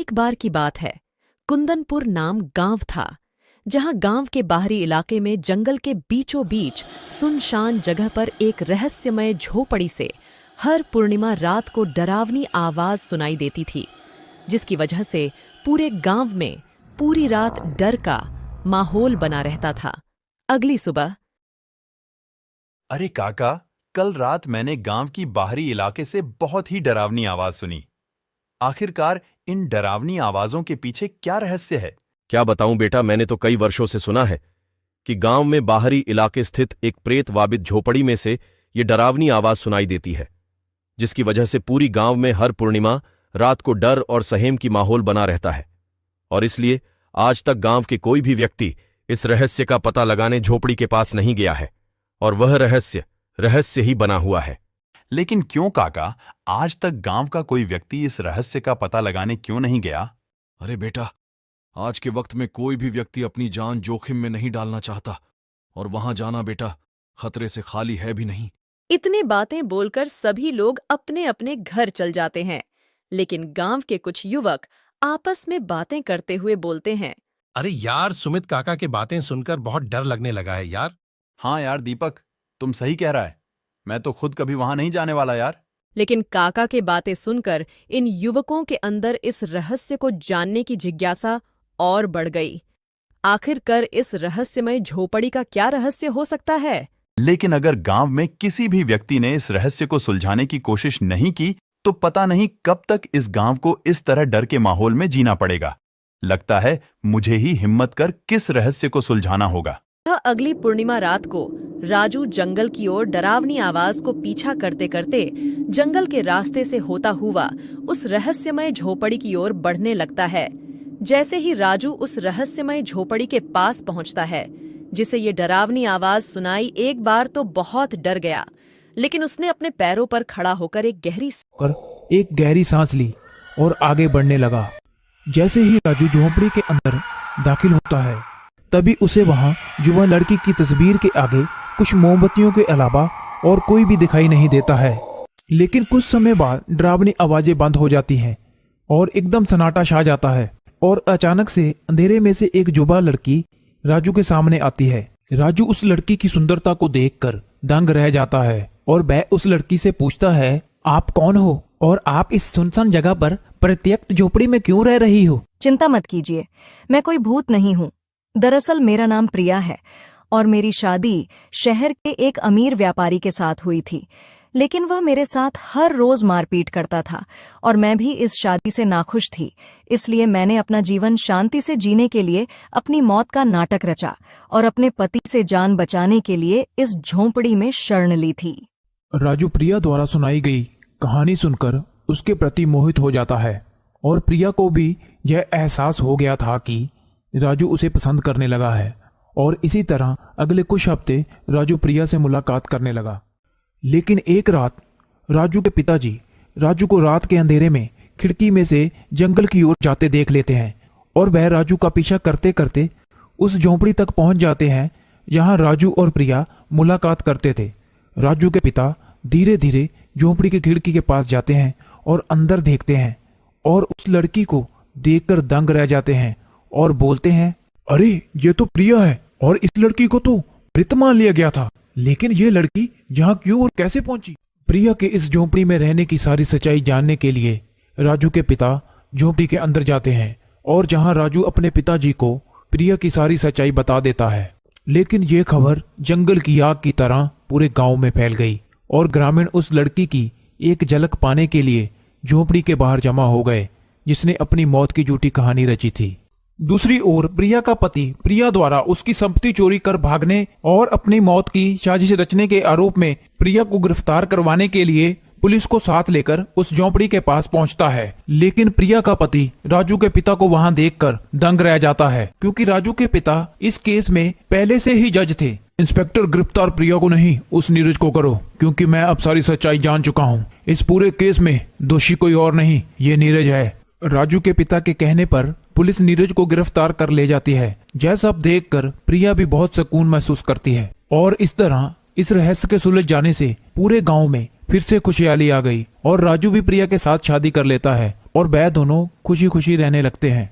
एक बार की बात है, कुंदनपुर नाम गांव था, जहां गांव के बाहरी इलाके में जंगल के बीचों बीच सुनसान जगह पर एक रहस्यमय झोपड़ी से हर पूर्णिमा रात को डरावनी आवाज सुनाई देती थी, जिसकी वजह से पूरे गांव में पूरी रात डर का माहौल बना रहता था। अगली सुबह, अरे काका, कल रात मैंने गांव की बाहरी इलाके से बहुत ही डरावनी आवाज सुनी। आखिरकार इन डरावनी आवाजों के पीछे क्या रहस्य है? क्या बताऊं बेटा, मैंने तो कई वर्षों से सुना है कि गांव में बाहरी इलाके स्थित एक प्रेत वाबित झोपड़ी में से ये डरावनी आवाज सुनाई देती है, जिसकी वजह से पूरी गांव में हर पूर्णिमा रात को डर और सहम की माहौल बना रहता है। और इसलिए आज तक गांव के कोई भी व्यक्ति इस रहस्य का पता लगाने झोपड़ी के पास नहीं गया है, और वह रहस्य ही बना हुआ है। लेकिन क्यों काका, आज तक गांव का कोई व्यक्ति इस रहस्य का पता लगाने क्यों नहीं गया? अरे बेटा, आज के वक्त में कोई भी व्यक्ति अपनी जान जोखिम में नहीं डालना चाहता, और वहां जाना बेटा खतरे से खाली है भी नहीं। इतने बातें बोलकर सभी लोग अपने अपने घर चल जाते हैं, लेकिन गांव के कुछ युवक आपस में बातें करते हुए बोलते हैं, अरे यार, सुमित काका की बातें सुनकर बहुत डर लगने लगा है यार। हाँ यार दीपक, तुम सही कह रहा है। मैं तो खुद कभी वहां नहीं जाने वाला यार। लेकिन काका के बातें सुनकर इन युवकों के अंदर इस रहस्य को जानने की जिज्ञासा और बढ़ गई। आखिरकार इस रहस्यमय झोपड़ी का क्या रहस्य हो सकता है? लेकिन अगर गांव में किसी भी व्यक्ति ने इस रहस्य को सुलझाने की कोशिश नहीं की, तो पता नहीं कब तक इस गांव को इस तरह डर के माहौल में जीना पड़ेगा। लगता है मुझे ही हिम्मत कर किस रहस्य को सुलझाना होगा। अगली पूर्णिमा रात को राजू जंगल की ओर डरावनी आवाज को पीछा करते करते जंगल के रास्ते से होता हुआ उस रहस्यमय झोपड़ी की ओर बढ़ने लगता है। जैसे ही राजू उस रहस्यमय झोपड़ी के पास पहुंचता है, जिसे ये डरावनी आवाज सुनाई, एक बार तो बहुत डर गया, लेकिन उसने अपने पैरों पर खड़ा होकर एक गहरी सांस ली और आगे बढ़ने लगा। जैसे ही राजू झोपड़ी के अंदर दाखिल होता है, तभी उसे वहां युवा लड़की की तस्वीर के आगे कुछ मोमबत्तियों के अलावा और कोई भी दिखाई नहीं देता है। लेकिन कुछ समय बाद डरावनी आवाजें बंद हो जाती हैं और एकदम सन्नाटा छा जाता है, और अचानक से अंधेरे में से एक युवा लड़की राजू के सामने आती है। राजू उस लड़की की सुंदरता को देखकर दंग रह जाता है और वह उस लड़की से पूछता है, आप कौन हो और आप इस सुनसान जगह पर प्रत्यक्ष झोपड़ी में क्यों रह रही हो? चिंता मत कीजिए, मैं कोई भूत नहीं हूँ। दरअसल मेरा नाम प्रिया है और मेरी शादी शहर के एक अमीर व्यापारी के साथ हुई थी, लेकिन वह मेरे साथ हर रोज मारपीट करता था और मैं भी इस शादी से नाखुश थी। इसलिए मैंने अपना जीवन शांति से जीने के लिए अपनी मौत का नाटक रचा और अपने पति से जान बचाने के लिए इस झोंपड़ी में शरण ली थी। राजू प्रिया द्वारा सुनाई गई कहानी सुनकर उसके प्रति मोहित हो जाता है, और प्रिया को भी यह एहसास हो गया था कि राजू उसे पसंद करने लगा है। और इसी तरह अगले कुछ हफ्ते राजू प्रिया से मुलाकात करने लगा। लेकिन एक रात राजू के पिताजी राजू को रात के अंधेरे में खिड़की में से जंगल की ओर जाते देख लेते हैं, और वह राजू का पीछा करते करते उस झोंपड़ी तक पहुंच जाते हैं जहां राजू और प्रिया मुलाकात करते थे। राजू के पिता धीरे धीरे झोंपड़ी की खिड़की के पास जाते हैं और अंदर देखते हैं, और उस लड़की को देखकर दंग रह जाते हैं और बोलते हैं, अरे ये तो प्रिया है, और इस लड़की को तो मृत मान लिया गया था, लेकिन ये लड़की यहाँ क्यों और कैसे पहुंची? प्रिया के इस झोंपड़ी में रहने की सारी सच्चाई जानने के लिए राजू के पिता झोंपड़ी के अंदर जाते हैं, और जहां राजू अपने पिताजी को प्रिया की सारी सच्चाई बता देता है। लेकिन ये खबर जंगल की आग की तरह पूरे गांव में फैल गई, और ग्रामीण उस लड़की की एक झलक पाने के लिए झोंपड़ी के बाहर जमा हो गए, जिसने अपनी मौत की झूठी कहानी रची थी। दूसरी ओर प्रिया का पति प्रिया द्वारा उसकी संपत्ति चोरी कर भागने और अपनी मौत की साजिश रचने के आरोप में प्रिया को गिरफ्तार करवाने के लिए पुलिस को साथ लेकर उस झोंपड़ी के पास पहुंचता है। लेकिन प्रिया का पति राजू के पिता को वहां देखकर दंग रह जाता है, क्योंकि राजू के पिता इस केस में पहले से ही जज थे। इंस्पेक्टर, गिरफ्तार प्रिया को नहीं, उस नीरज को करो, क्योंकि मैं अब सारी सच्चाई जान चुका हूँ। इस पूरे केस में दोषी कोई और नहीं, ये नीरज है। राजू के पिता के कहने पर पुलिस नीरज को गिरफ्तार कर ले जाती है। यह सब देखकर प्रिया भी बहुत सुकून महसूस करती है, और इस तरह इस रहस्य के सुलझ जाने से पूरे गांव में फिर से खुशहाली आ गई और राजू भी प्रिया के साथ शादी कर लेता है और वह दोनों खुशी खुशी रहने लगते हैं।